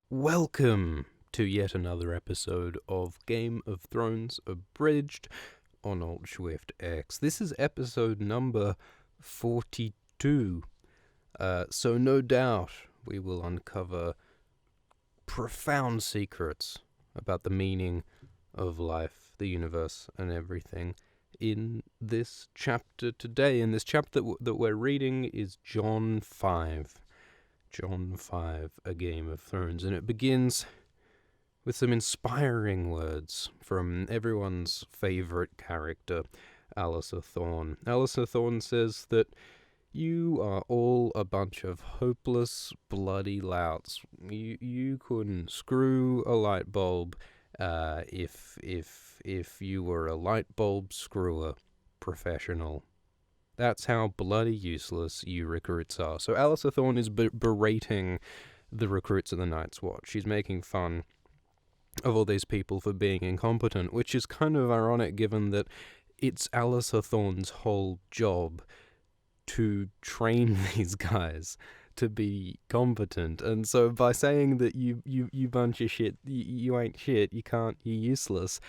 Welcome to yet another episode of Game of Thrones Abridged on Alt Swift X. This is episode number 42. So no doubt we will uncover profound secrets about the meaning of life, the universe, and everything in this chapter today. And this chapter that we're reading is John 5. John 5, A Game of Thrones, and it begins with some inspiring words from everyone's favourite character, Alliser Thorne. Alliser Thorne says that you are all a bunch of hopeless, bloody louts. You couldn't screw a light bulb if you were a light bulb screwer professional. That's how bloody useless you recruits are. So Alliser Thorne is berating the recruits of the Night's Watch. She's making fun of all these people for being incompetent, which is kind of ironic given that it's Alliser Thorne's whole job to train these guys to be competent. And so by saying that you bunch of shit, you ain't shit, you can't, you're useless,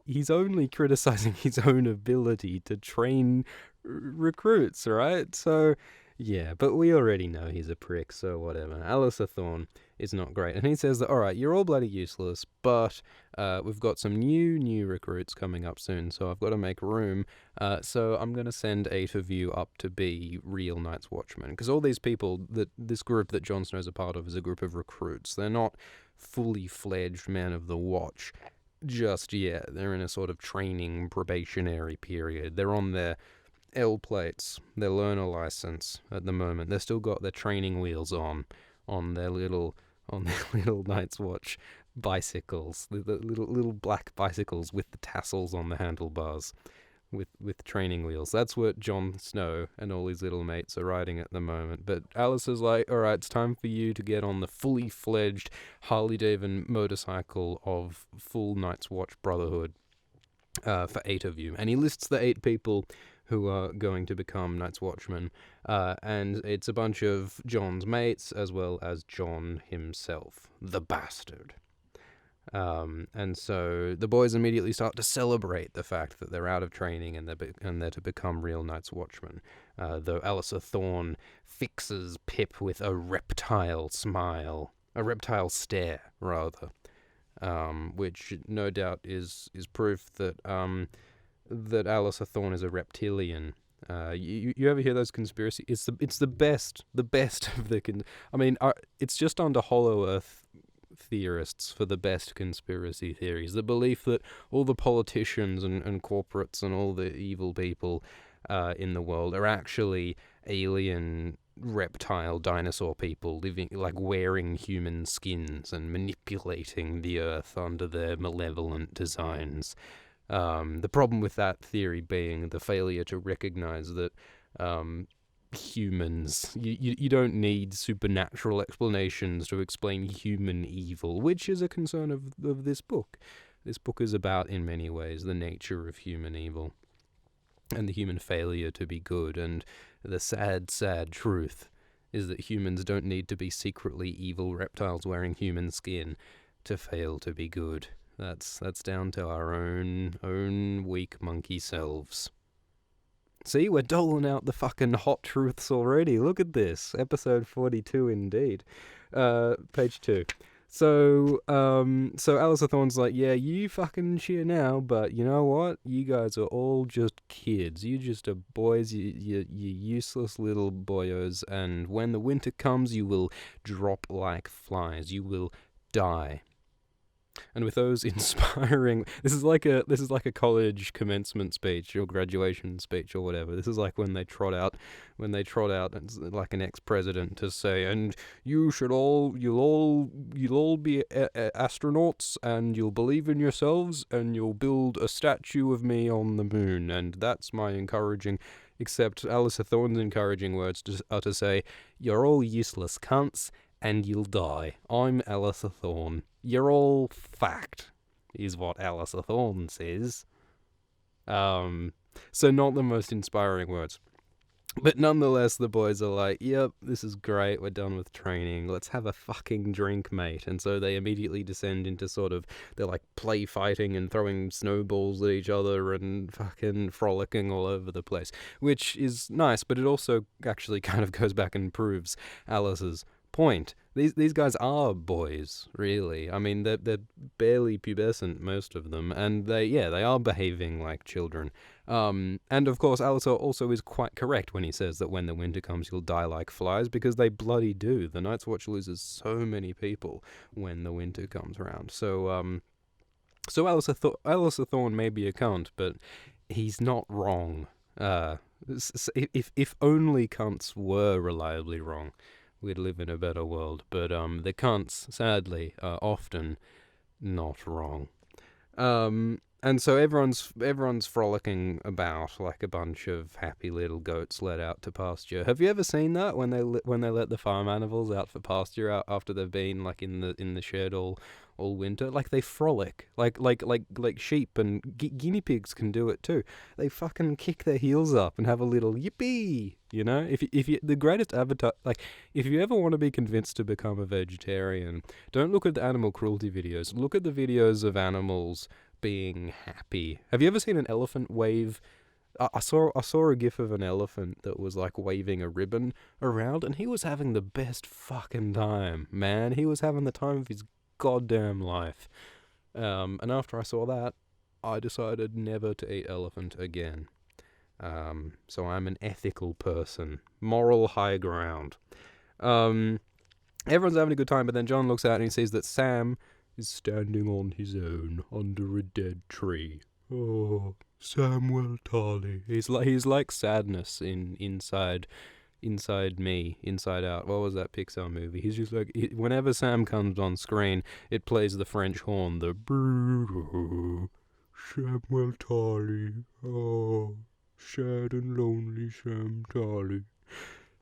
he's only criticizing his own ability to train recruits, right? So yeah, but we already know he's a prick, so whatever. Alliser Thorne is not great, and he says that, alright, you're all bloody useless, but we've got some new recruits coming up soon, so I've got to make room, so I'm going to send 8 of you up to be real Night's Watchmen, because all these people, this group that Jon Snow's a part of is a group of recruits. They're not fully fledged men of the Watch just yet. They're in a sort of training probationary period. They're on their L plates, their learner license at the moment. They've still got their training wheels on their little Night's Watch bicycles, the little black bicycles with the tassels on the handlebars, with training wheels. That's what Jon Snow and all his little mates are riding at the moment. But Alice is like, all right, it's time for you to get on the fully fledged Harley Davidson motorcycle of full Night's Watch Brotherhood. For 8 of you, and he lists the 8 people who are going to become Night's Watchmen, and it's a bunch of Jon's mates as well as Jon himself, the bastard. And so the boys immediately start to celebrate the fact that they're out of training and they're to become real Night's Watchmen. Though Alliser Thorne fixes Pip with a reptile stare, rather. Which no doubt is proof that that Alliser Thorne is a reptilian. You ever hear those conspiracy? It's the best of the it's just under Hollow Earth theorists for the best conspiracy theories. The belief that all the politicians and corporates and all the evil people in the world are actually alien reptile dinosaur people living, like, wearing human skins and manipulating the earth under their malevolent designs. The problem with that theory being the failure to recognize that humans, you don't need supernatural explanations to explain human evil, which is a concern of this book. This book is about, in many ways, the nature of human evil and the human failure to be good, and the sad truth is that humans don't need to be secretly evil reptiles wearing human skin to fail to be good. That's down to our own weak monkey selves. See, we're doling out the fucking hot truths already. Look at this. Episode 42 indeed. Page 2. So Alliser Thorne's like, yeah, you fucking cheer now, but you know what? You guys are all just kids. You just are boys, you useless little boyos, and when the winter comes, you will drop like flies. You will die. And with those inspiring, this is like a college commencement speech or graduation speech or whatever. This is like when they trot out like an ex-president to say, and you'll all be astronauts, and you'll believe in yourselves, and you'll build a statue of me on the moon. And that's my encouraging, except Alliser Thorne's encouraging words are to say, you're all useless cunts, and you'll die. I'm Alliser Thorne. You're all fact, is what Alliser Thorne says. So not the most inspiring words. But nonetheless, the boys are like, yep, this is great, we're done with training, let's have a fucking drink, mate. And so they immediately descend into sort of, they're like play fighting and throwing snowballs at each other and fucking frolicking all over the place, which is nice, but it also actually kind of goes back and proves Alice's point. These guys are boys, really. I mean, they're barely pubescent, most of them, and they are behaving like children. And of course, Alice also is quite correct when he says that when the winter comes, you'll die like flies, because they bloody do. The Night's Watch loses so many people when the winter comes around. So Alistair Thorne may be a cunt, but he's not wrong. If only cunts were reliably wrong, we'd live in a better world. But the cunts, sadly, are often not wrong. And so everyone's frolicking about like a bunch of happy little goats let out to pasture. Have you ever seen that when they let the farm animals out for pasture out after they've been like in the shed all winter? Like they frolic like sheep, and guinea pigs can do it too. They fucking kick their heels up and have a little yippee. You know, if you the greatest avatar, like if you ever want to be convinced to become a vegetarian, don't look at the animal cruelty videos. Look at the videos of animals being happy. Have you ever seen an elephant wave? I saw a gif of an elephant that was like waving a ribbon around, and he was having the best fucking time, man. He was having the time of his goddamn life. And after I saw that, I decided never to eat elephant again. So I'm an ethical person, moral high ground. Everyone's having a good time, but then John looks out and he sees that Sam is standing on his own under a dead tree. Oh, Samuel Tarly. He's like sadness inside me, Inside Out. What was that Pixar movie? He's just like, whenever Sam comes on screen, it plays the French horn, the Samuel Tarly. Oh, sad and lonely Sam Tarly.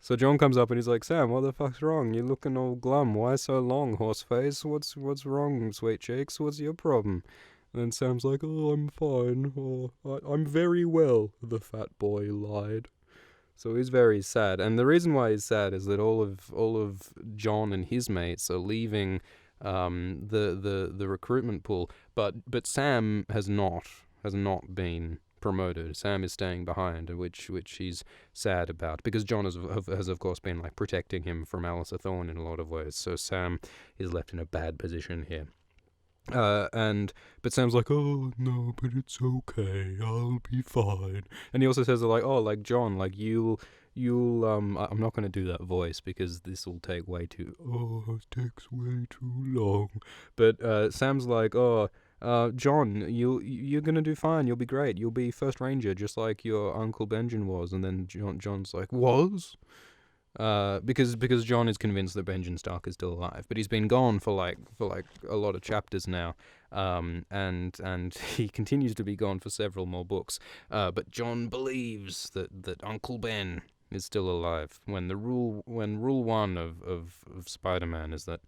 So John comes up and he's like, Sam, what the fuck's wrong? You're looking all glum. Why so long, horseface? What's wrong, sweet cheeks? What's your problem? And then Sam's like, oh, I'm fine. Oh, I'm very well, the fat boy lied. So he's very sad. And the reason why he's sad is that all of John and his mates are leaving the recruitment pool, but Sam has not been promoted. Sam is staying behind, which he's sad about, because John has of course been like protecting him from Alistair Thorne in a lot of ways. So Sam is left in a bad position here. But Sam's like, oh no, but it's okay, I'll be fine. And he also says like, oh, like John, like you'll I'm not gonna do that voice because this will take way too. Oh, it takes way too long. But Sam's like, oh. John, you're gonna do fine. You'll be great. You'll be first ranger, just like your Uncle Benjamin was. And then John's like, was? Because John is convinced that Benjamin Stark is still alive, but he's been gone for like a lot of chapters now. And he continues to be gone for several more books. But John believes that Uncle Ben is still alive. When rule one of Spider-Man is that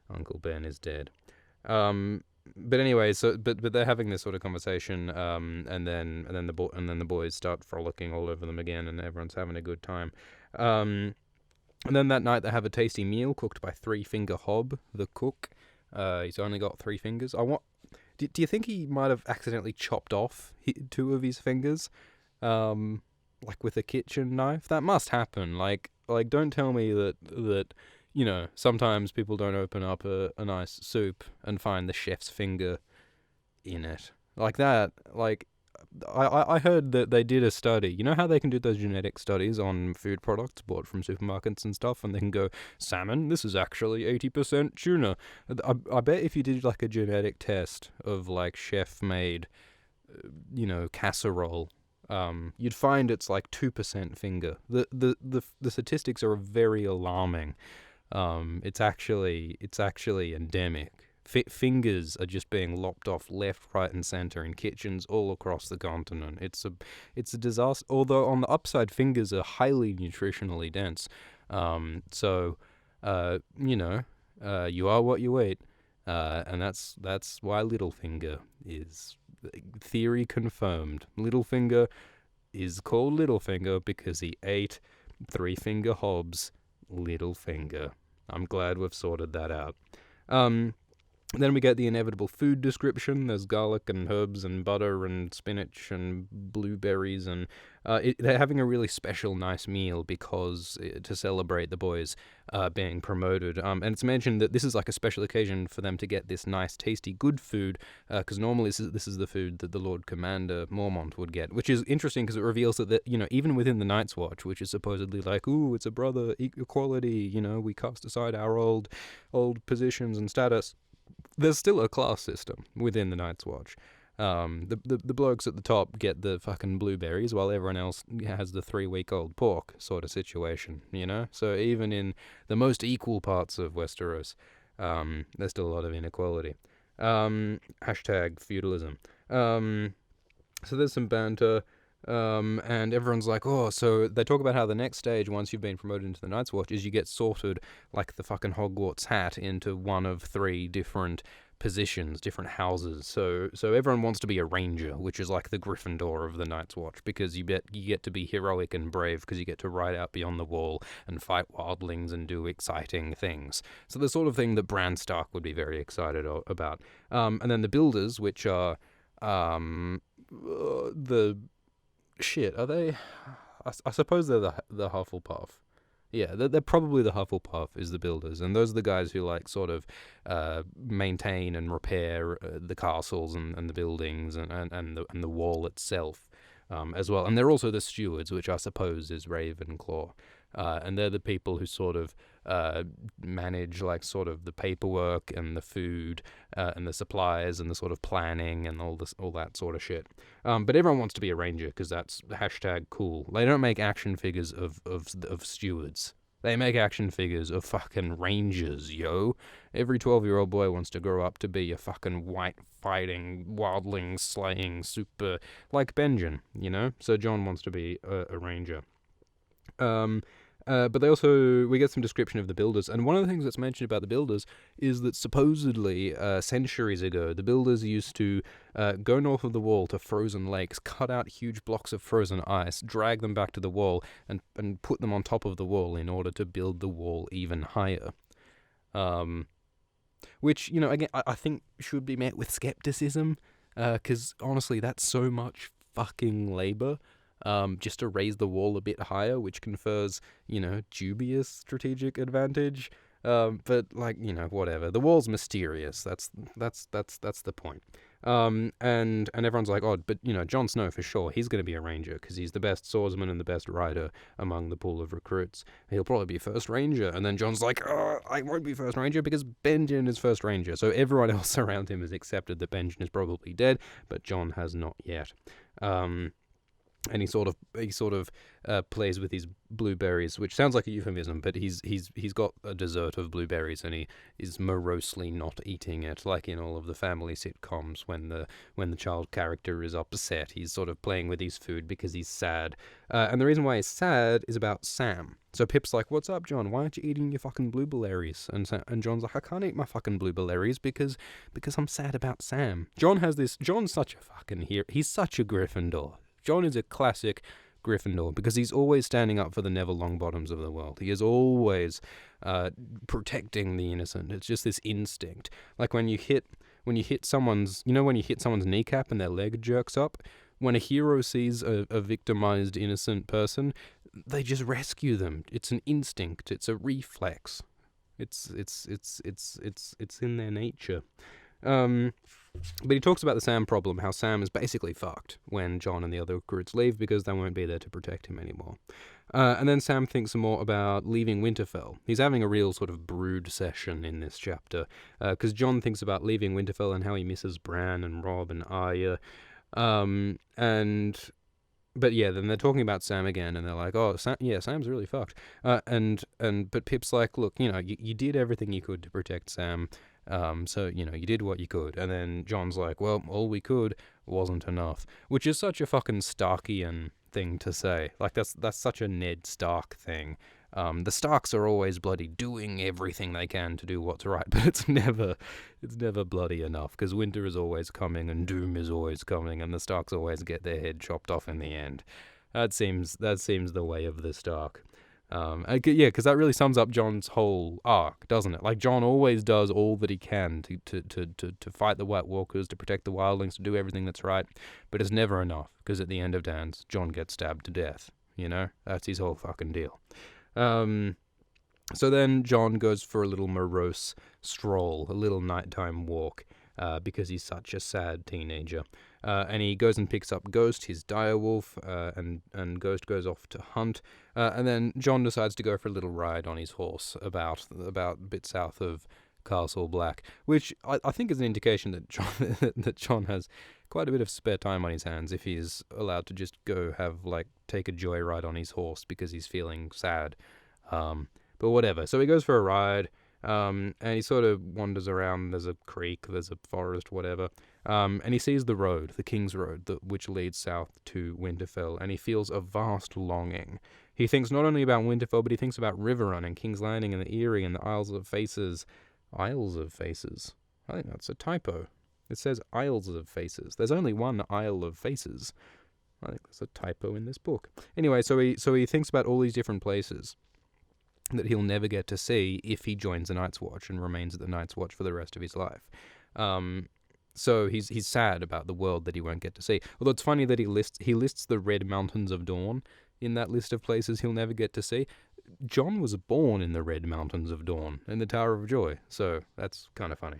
Uncle Ben is dead. But anyway, but they're having this sort of conversation, and then the boys start frolicking all over them again, and everyone's having a good time. And then that night they have a tasty meal cooked by Three Finger Hob, the cook. He's only got 3 fingers. Do you think he might have accidentally chopped off 2 of his fingers, like with a kitchen knife? That must happen. Like don't tell me that. You know, sometimes people don't open up a nice soup and find the chef's finger in it. Like that, like, I heard that they did a study. You know how they can do those genetic studies on food products bought from supermarkets and stuff, and they can go, salmon, this is actually 80% tuna. I bet if you did, like, a genetic test of, like, chef-made, casserole, you'd find it's, like, 2% finger. The statistics are very alarming. It's actually endemic. Fingers are just being lopped off left, right, and center in kitchens all across the continent. It's a disaster. Although on the upside, fingers are highly nutritionally dense. So you are what you eat, and that's why Littlefinger is theory confirmed. Littlefinger is called Littlefinger because he ate Three-Finger Hobbs' Littlefinger. I'm glad we've sorted that out. Then we get the inevitable food description. There's garlic and herbs and butter and spinach and blueberries, and they're having a really special, nice meal because to celebrate the boys being promoted. And it's mentioned that this is like a special occasion for them to get this nice, tasty, good food, because normally this is the food that the Lord Commander Mormont would get, which is interesting because it reveals that, even within the Night's Watch, which is supposedly like, ooh, it's a brother equality, we cast aside our old positions and status. There's still a class system within the Night's Watch. The blokes at the top get the fucking blueberries while everyone else has the 3-week-old pork sort of situation, So even in the most equal parts of Westeros, there's still a lot of inequality. Hashtag feudalism. So there's some banter. And everyone's like, oh, so they talk about how the next stage, once you've been promoted into the Night's Watch, is you get sorted like the fucking Hogwarts hat into one of 3 different positions, different houses. So everyone wants to be a ranger, which is like the Gryffindor of the Night's Watch, because you get to be heroic and brave because you get to ride out beyond the wall and fight wildlings and do exciting things. So the sort of thing that Bran Stark would be very excited about. And then the Builders, which are the... Shit, are they? I suppose they're the Hufflepuff. Yeah, they're probably the Hufflepuff is the Builders, and those are the guys who like sort of maintain and repair the castles and the buildings and the wall itself as well. And they're also the Stewards, which I suppose is Ravenclaw. And they're the people who sort of manage like sort of the paperwork and the food and the supplies and the sort of planning and all that sort of shit. But everyone wants to be a ranger because that's hashtag cool. They don't make action figures of stewards. They make action figures of fucking rangers, yo. Every 12-year-old boy wants to grow up to be a fucking white fighting, wildling slaying super like Benjen, So Jon wants to be a ranger. But we get some description of the Builders, and one of the things that's mentioned about the Builders is that supposedly centuries ago the Builders used to go north of the wall to frozen lakes, cut out huge blocks of frozen ice, drag them back to the wall, and put them on top of the wall in order to build the wall even higher. Which, again, I think should be met with skepticism, because honestly that's so much fucking labor. Just to raise the wall a bit higher, which confers, dubious strategic advantage. But whatever. The wall's mysterious. That's the point. And everyone's like, oh, but Jon Snow for sure, he's going to be a ranger because he's the best swordsman and the best rider among the pool of recruits. He'll probably be first ranger. And then Jon's like, oh, I won't be first ranger because Benjen is first ranger. So everyone else around him has accepted that Benjen is probably dead, but Jon has not yet. And he sort of plays with his blueberries, which sounds like a euphemism, but he's got a dessert of blueberries and he is morosely not eating it, like in all of the family sitcoms when the child character is upset. He's sort of playing with his food because he's sad. And the reason why he's sad is about Sam. So Pip's like, what's up, Jon? Why aren't you eating your fucking blueberries? And Jon's like, I can't eat my fucking blueberries because I'm sad about Sam. Jon's such a fucking hero. He's such a Gryffindor. Jon is a classic Gryffindor because he's always standing up for the Neville Longbottoms of the world. He is always protecting the innocent. It's just this instinct. Like when you hit someone's kneecap and their leg jerks up, when a hero sees a victimized innocent person, they just rescue them. It's an instinct. It's a reflex. It's in their nature. But he talks about the Sam problem, how Sam is basically fucked when Jon and the other recruits leave because they won't be there to protect him anymore. And then Sam thinks some more about leaving Winterfell. He's having a real sort of brood session in this chapter, because Jon thinks about leaving Winterfell and how he misses Bran and Robb and Arya. But yeah, then they're talking about Sam again, and they're like, "Oh, Sam's really fucked." But Pip's like, "Look, you did everything you could to protect Sam. So you did what you could." And then Jon's like, "Well, all we could wasn't enough," which is such a fucking Starkian thing to say. Like that's such a Ned Stark thing. The Starks are always bloody doing everything they can to do what's right, but it's never bloody enough because winter is always coming and doom is always coming, and the Starks always get their head chopped off in the end. That seems the way of the Stark. Because that really sums up Jon's whole arc, doesn't it? Like, Jon always does all that he can to fight the White Walkers, to protect the wildlings, to do everything that's right, but it's never enough, because at the end of Dance, Jon gets stabbed to death, you know? That's his whole fucking deal. So then Jon goes for a little morose stroll, a little nighttime walk, because he's such a sad teenager. And he goes and picks up Ghost, his direwolf, and Ghost goes off to hunt. And then Jon decides to go for a little ride on his horse about a bit south of Castle Black, which I think is an indication that Jon has quite a bit of spare time on his hands if he's allowed to just go take a joyride on his horse because he's feeling sad. But whatever. So he goes for a ride. And he sort of wanders around. There's a creek, there's a forest, whatever. And he sees the road, the King's Road, which leads south to Winterfell, and he feels a vast longing. He thinks not only about Winterfell, but he thinks about Riverrun and King's Landing and the Eyrie and the Isles of Faces. Isles of Faces? I think that's a typo. It says Isles of Faces. There's only one Isle of Faces. I think there's a typo in this book. Anyway, so he thinks about all these different places that he'll never get to see if he joins the Night's Watch and remains at the Night's Watch for the rest of his life. So he's sad about the world that he won't get to see. Although it's funny that he lists the Red Mountains of Dawn in that list of places he'll never get to see. Jon was born in the Red Mountains of Dawn, in the Tower of Joy, so that's kind of funny.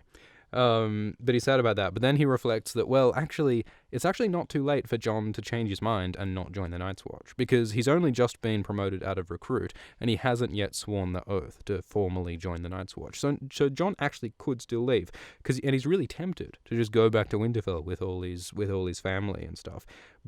But he's sad about that. But then he reflects that, well, actually, it's actually not too late for Jon to change his mind and not join the Night's Watch, because he's only just been promoted out of recruit, and he hasn't yet sworn the oath to formally join the Night's Watch. So Jon actually could still leave, and he's really tempted to just go back to Winterfell with all his family and stuff.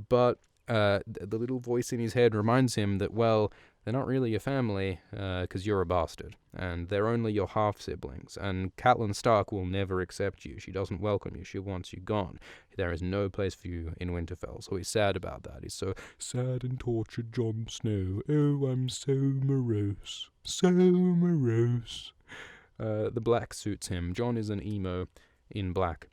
But the little voice in his head reminds him that, well, they're not really your family, because you're a bastard, and they're only your half-siblings, and Catelyn Stark will never accept you. She doesn't welcome you. She wants you gone. There is no place for you in Winterfell, so he's sad about that. He's so sad and tortured, Jon Snow. Oh, I'm so morose. So morose. The black suits him. Jon is an emo in black.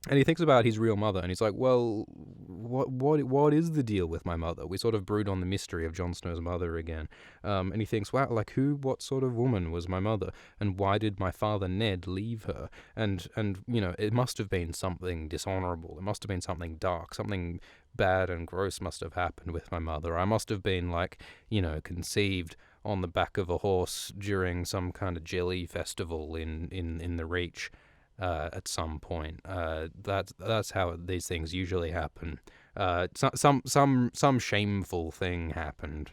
And he thinks about his real mother, and he's like, well, what is the deal with my mother? We sort of brood on the mystery of Jon Snow's mother again. And he thinks, wow, like, what sort of woman was my mother? And why did my father Ned leave her? And you know, it must have been something dishonorable. It must have been something dark, something bad and gross must have happened with my mother. I must have been, like, you know, conceived on the back of a horse during some kind of jelly festival in the Reach. At some point, that's how these things usually happen. Some shameful thing happened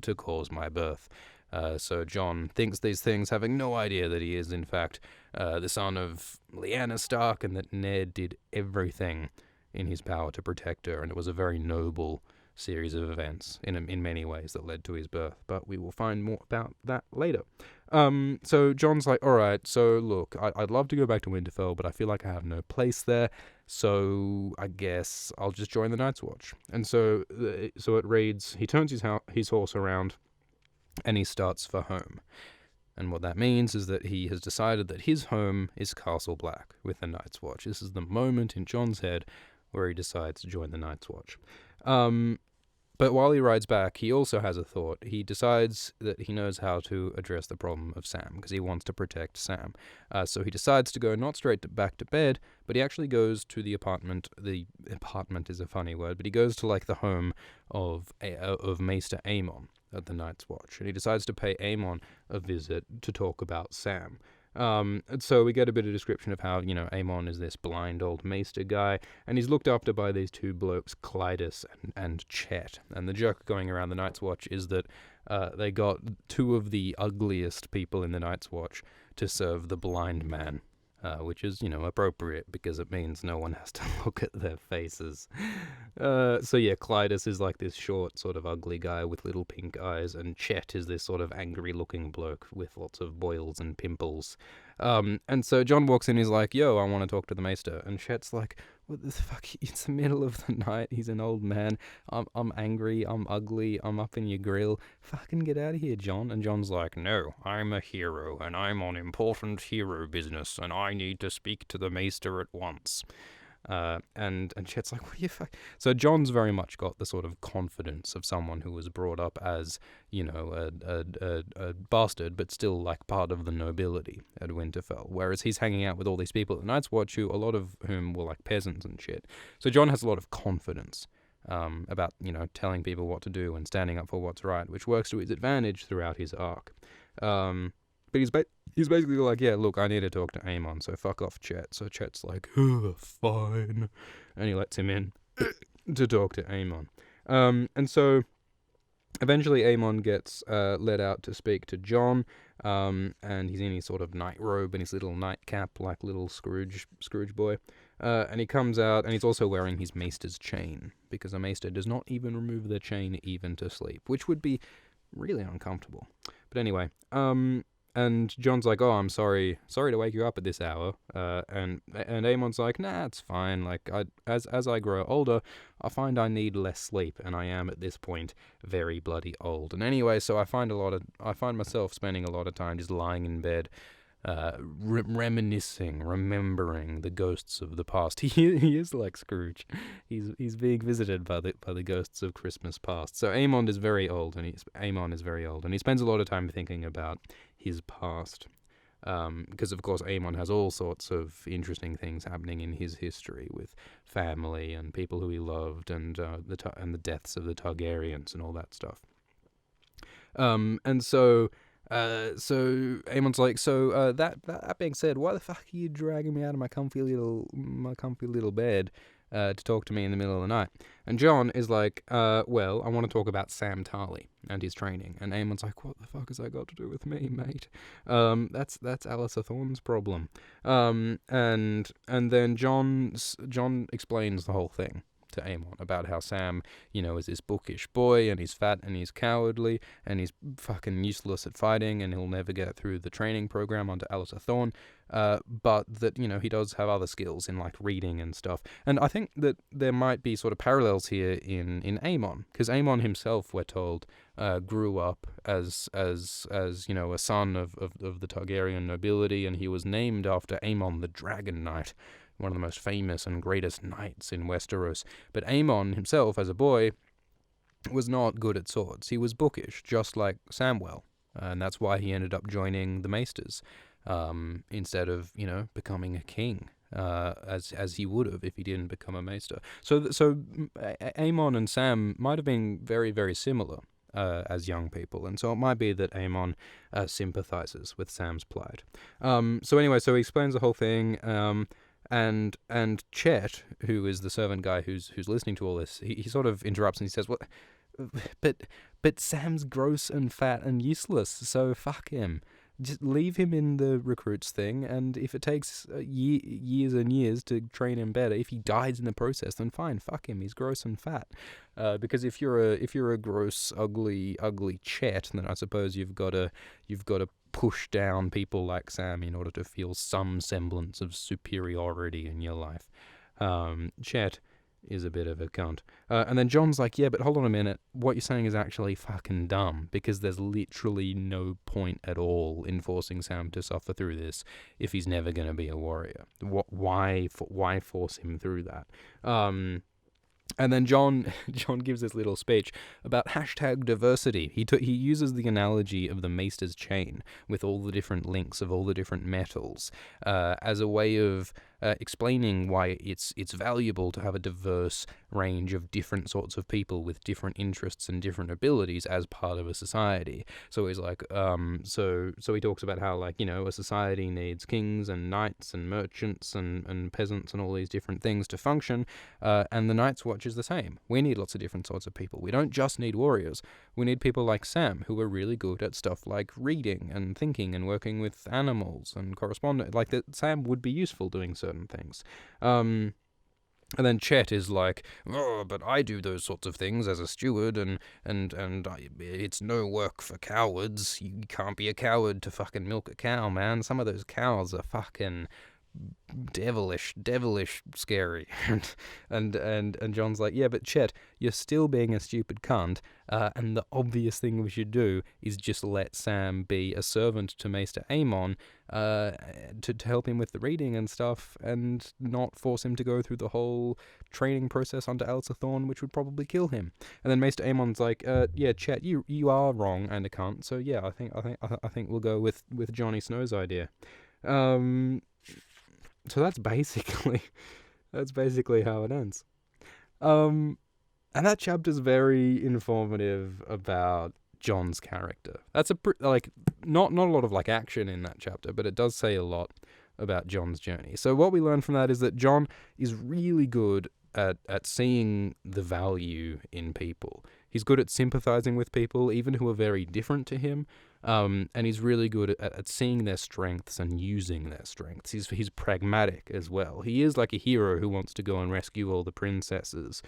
to cause my birth. So Jon thinks these things, having no idea that he is in fact the son of Lyanna Stark, and that Ned did everything in his power to protect her, and it was a very noble series of events in many ways that led to his birth. But we will find more about that later. So Jon's like, all right, so look, I'd love to go back to Winterfell, but I feel like I have no place there, so I guess I'll just join the Night's Watch. And so it reads, he turns his horse around, and he starts for home. And what that means is that he has decided that his home is Castle Black with the Night's Watch. This is the moment in Jon's head where he decides to join the Night's Watch. But while he rides back, he also has a thought. He decides that he knows how to address the problem of Sam, because he wants to protect Sam. So he decides to go not straight back to bed, but he actually goes to the apartment. The apartment is a funny word, but he goes to, like, the home of Maester Aemon at the Night's Watch. And he decides to pay Aemon a visit to talk about Sam. So we get a bit of description of how, you know, Aemon is this blind old maester guy, and he's looked after by these two blokes, Clydas and Chet. And the joke going around the Night's Watch is that they got two of the ugliest people in the Night's Watch to serve the blind man, which is, you know, appropriate because it means no one has to look at their faces. So yeah, Clydas is like this short, sort of ugly guy with little pink eyes, and Chet is this sort of angry-looking bloke with lots of boils and pimples. And so Jon walks in, he's like, yo, I want to talk to the Maester. And Chet's like, what the fuck, it's the middle of the night, he's an old man, I'm angry, I'm ugly, I'm up in your grill, fucking get out of here, Jon. And Jon's like, no, I'm a hero, and I'm on important hero business, and I need to speak to the Maester at once. And Chet's like, what are you So John's very much got the sort of confidence of someone who was brought up as, a bastard, but still like part of the nobility at Winterfell. Whereas he's hanging out with all these people at the Night's Watch, a lot of whom were like peasants and shit. So John has a lot of confidence about, telling people what to do and standing up for what's right, which works to his advantage throughout his arc. But he's basically like, yeah, look, I need to talk to Aemon, so fuck off, Chet. So Chet's like, fine. And he lets him in to talk to Aemon. And so eventually Aemon gets let out to speak to John, and he's in his sort of night robe and his little nightcap, like little Scrooge boy. And he comes out, and he's also wearing his maester's chain, because a maester does not even remove their chain even to sleep, which would be really uncomfortable. But anyway, and John's like, oh, I'm sorry to wake you up at this hour. And Aemon's like, nah, it's fine. Like, as I grow older, I find I need less sleep, and I am at this point very bloody old. And anyway, so I find myself spending a lot of time just lying in bed, remembering the ghosts of the past. He is like Scrooge. He's being visited by the ghosts of Christmas past. So Aemon is very old, and he spends a lot of time thinking about his past. Because of course Aemon has all sorts of interesting things happening in his history with family and people who he loved, and the deaths of the Targaryens and all that stuff. And so Aemon's like, that being said, why the fuck are you dragging me out of my comfy little bed to talk to me in the middle of the night? And John is like, well, I want to talk about Sam Tarly and his training. And Aemon's like, what the fuck has that got to do with me, mate? That's Alyssa Thorne's problem. And then John explains the whole thing to Aemon about how Sam, is this bookish boy, and he's fat and he's cowardly and he's fucking useless at fighting, and he'll never get through the training program onto Alyssa Thorne, but that, he does have other skills in like reading and stuff. And I think that there might be sort of parallels here in Aemon, because Aemon himself, we're told, grew up as a son of the Targaryen nobility, and he was named after Aemon the Dragon Knight, one of the most famous and greatest knights in Westeros. But Aemon himself, as a boy, was not good at swords. He was bookish, just like Samwell, and that's why he ended up joining the Maesters, instead of, becoming a king, as he would have if he didn't become a Maester. So Aemon and Sam might have been very, very similar as young people, and so it might be that Aemon sympathizes with Sam's plight. So anyway, so he explains the whole thing. And Chet, who is the servant guy who's listening to all this, he sort of interrupts and he says, "What? But Sam's gross and fat and useless, so fuck him. Just leave him in the recruits thing, and if it takes years and years to train him better, if he dies in the process, then fine, fuck him. He's gross and fat. Because if you're a gross, ugly Chet, then I suppose you've got to push down people like Sam in order to feel some semblance of superiority in your life. Chet is a bit of a cunt. And then John's like, yeah, but hold on a minute. What you're saying is actually fucking dumb, because there's literally no point at all in forcing Sam to suffer through this if he's never going to be a warrior. Why force him through that? And then John gives this little speech about #diversity. He uses the analogy of the Maester's chain with all the different links of all the different metals as a way of explaining why it's valuable to have a diverse range of different sorts of people with different interests and different abilities as part of a society. So he's like, so he talks about how, like, a society needs kings and knights and merchants and peasants and all these different things to function, and the Night's Watch is the same. We need lots of different sorts of people. We don't just need warriors. We need people like Sam, who are really good at stuff like reading and thinking and working with animals and corresponding. Like, that Sam would be useful doing certain things. And then Chet is like, oh, but I do those sorts of things as a steward, and it's no work for cowards. You can't be a coward to fucking milk a cow, man. Some of those cows are fucking devilish scary. And John's like, yeah, but Chet, you're still being a stupid cunt, and the obvious thing we should do is just let Sam be a servant to Maester Aemon, to help him with the reading and stuff, and not force him to go through the whole training process under Alistair Thorne, which would probably kill him. And then Maester Aemon's like, yeah, Chet, you are wrong and a cunt, so yeah, I think we'll go with Johnny Snow's idea. So that's basically how it ends. And that chapter's very informative about John's character. That's not a lot of action in that chapter, but it does say a lot about John's journey. So what we learn from that is that John is really good at seeing the value in people. He's good at sympathizing with people, even who are very different to him. And he's really good at seeing their strengths and using their strengths. He's pragmatic as well. He is like a hero who wants to go and rescue all the princesses,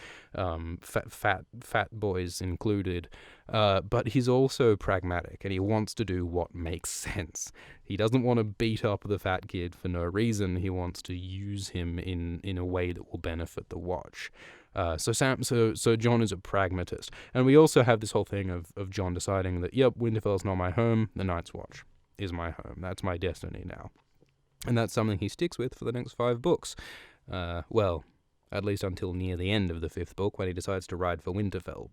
fat boys included. But he's also pragmatic, and he wants to do what makes sense. He doesn't want to beat up the fat kid for no reason. He wants to use him in a way that will benefit the watch. So John is a pragmatist. And we also have this whole thing of John deciding that, yep, Winterfell's not my home, the Night's Watch is my home. That's my destiny now. And that's something he sticks with for the next 5 books. Well, at least until near the end of the 5th book, when he decides to ride for Winterfell.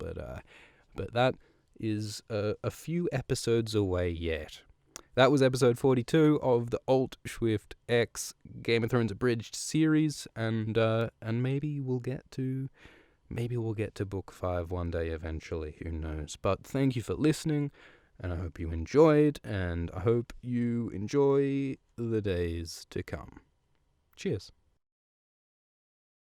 But that is a few episodes away yet. That was episode 42 of the Alt Swift X Game of Thrones Abridged series, and maybe we'll get to book 5 one day eventually, who knows. But thank you for listening, and I hope you enjoyed, and I hope you enjoy the days to come. Cheers.